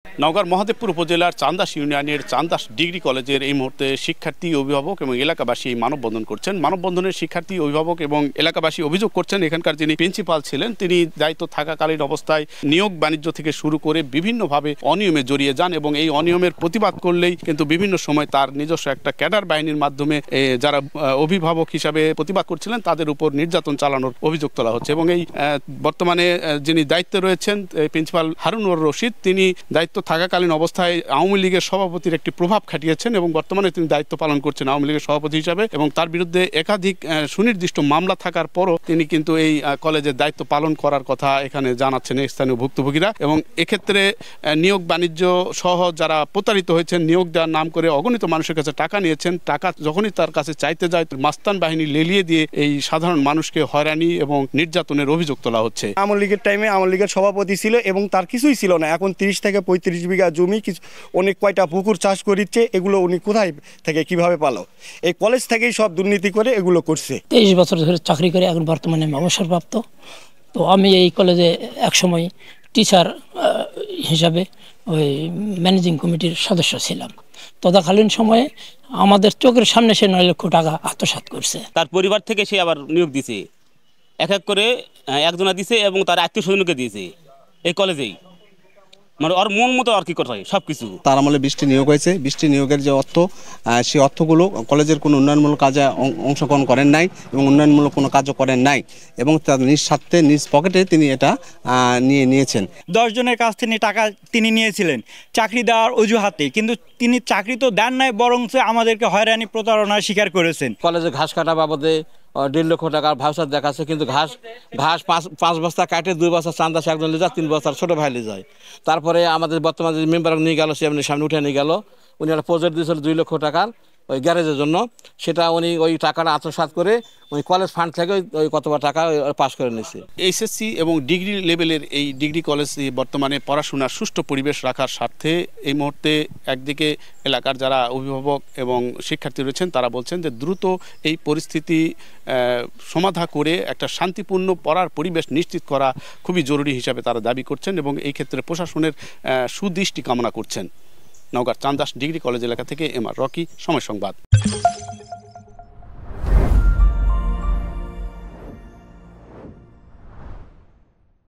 নওগাঁর মহাদেবপুর উপজেলার চান্দাস ইউনিয়নের চান্দাস ডিগ্রি কলেজের এই মুহূর্তে শিক্ষার্থী, অভিভাবক এবং এলাকাবাসী মানববন্ধন করছেন। মানববন্ধনের শিক্ষার্থী, অভিভাবক এবং এলাকাবাসী অভিযোগ করছেন এখানকার যিনি প্রিন্সিপাল ছিলেন তিনি দায়িত্ব থাকাকালীন অবস্থায় নিয়োগ বাণিজ্য থেকে শুরু করে বিভিন্নভাবে অনিয়মে জড়িয়ে যান এবং এই অনিয়মের প্রতিবাদ করলেই কিন্তু বিভিন্ন সময় তার নিজস্ব একটা ক্যাডার বাহিনীর মাধ্যমে যারা অভিভাবক হিসাবে প্রতিবাদ করছিলেন তাদের উপর নির্যাতন চালানোর অভিযোগ তোলা হচ্ছে। এবং এই বর্তমানে যিনি দায়িত্বে রয়েছেন প্রিন্সিপাল হারুনুর রশিদ, তিনি দায়িত্ব থাকাকালীন অবস্থায় আওয়ামী লীগের সভাপতির একটি প্রভাব খাটিয়েছেন এবং বর্তমানে তিনি দায়িত্ব পালন করছেন আওয়ামী লীগের সভাপতি হিসাবে এবং তার বিরুদ্ধে একাধিক সুনির্দিষ্ট মামলা থাকার পরও তিনি কিন্তু এই কলেজের দায়িত্ব পালন করার কথা এখানে জানাচ্ছেন স্থানীয় ভুক্তভোগীরা। এবং এক্ষেত্রে নিয়োগ বাণিজ্য সহ যারা প্রতারিত হয়েছেন, নিয়োগ দেওয়ার নাম করে অগণিত মানুষের কাছে টাকা নিয়েছেন, টাকা যখনই তার কাছে চাইতে যায় মাস্তান বাহিনী লেলিয়ে দিয়ে এই সাধারণ মানুষকে হয়রানি এবং নির্যাতনের অভিযোগ তোলা হচ্ছে। আওয়ামী লীগের টাইমে আওয়ামী লীগের সভাপতি ছিল এবং তার কিছুই ছিল না। এখন 30 থেকে 35 বিঘা জমি, অনেক কয়টা পুকুর চাষ করিচ্ছে, এগুলো উনি কোথায় থেকে কিভাবে পালো? এই কলেজ থেকেই সব দুর্নীতি করে এগুলো করছে। 23 বছর ধরে চাকরি করে এখন বর্তমানে অবসরপ্রাপ্ত। তো আমি এই কলেজে একসময় টিচার হিসাবে ওই ম্যানেজিং কমিটির সদস্য ছিলাম। তদাকালীন সময়ে আমাদের চোখের সামনে সে 9 লক্ষ টাকা আত্মসাৎ করছে। তার পরিবার থেকে সে আবার নিয়োগ দিছে, এক এক করে একজনা দিছে এবং তার আত্মীয় স্বজনকে দিয়েছে এই কলেজেই। মানে ওর মন মতো আর কি করতে হয় সব কিছু। তার আমলে 20টি নিয়োগ হয়েছে। 20টি নিয়োগের যে অর্থ, সেই অর্থগুলো কলেজের কোনো উন্নয়নমূলক কাজে অংশগ্রহণ করেন নাই এবং উন্নয়নমূলক কোনো কাজও করেন নাই এবং তার নিজ স্বার্থে নিজ পকেটে তিনি এটা নিয়েছেন। 10 জনের কাছ থেকে টাকা তিনি নিয়েছিলেন চাকরি দেওয়ার অজুহাতে, কিন্তু তিনি চাকরি তো দেন নাই, বরং আমাদেরকে হয়রানি প্রতারণার শিকার করেছেন। কলেজে ঘাস কাটা বাবদে 1.5 লক্ষ টাকার ভাউচার দেখাচ্ছে, কিন্তু ঘাস 5 বস্তা কাটে 2 বস্তা চান্দা সে একজন নিয়ে যায়, 3 বস্তার ছোটো ভাই নিয়ে যায়। তারপরে আমাদের বর্তমানে যে মেম্বার নিয়ে গেল, সে এমনি সামনে উঠে নিয়ে গেল, উনি একটা প্রজেক্ট দিয়েছিল 2 লক্ষ টাকার ওই গ্যারেজের জন্য। সেটা উনি ওই টাকাটা আত্মসাৎ করে ওই কলেজ ফান্ড থেকে ওই কতবার টাকা পাস করে নিচ্ছে। এইচএসসি এবং ডিগ্রি লেভেলের এই ডিগ্রি কলেজ বর্তমানে পড়াশোনার সুষ্ঠু পরিবেশ রাখার স্বার্থে এই মুহূর্তে একদিকে এলাকার যারা অভিভাবক এবং শিক্ষার্থী রয়েছেন তারা বলছেন যে দ্রুত এই পরিস্থিতি সমাধা করে একটা শান্তিপূর্ণ পড়ার পরিবেশ নিশ্চিত করা খুবই জরুরি হিসাবে তারা দাবি করছেন এবং এই ক্ষেত্রে প্রশাসনের সুদৃষ্টি কামনা করছেন। নওগাঁর চান্দাস ডিগ্রি কলেজ এলাকা থেকে এম আর রকি, সময় সংবাদ।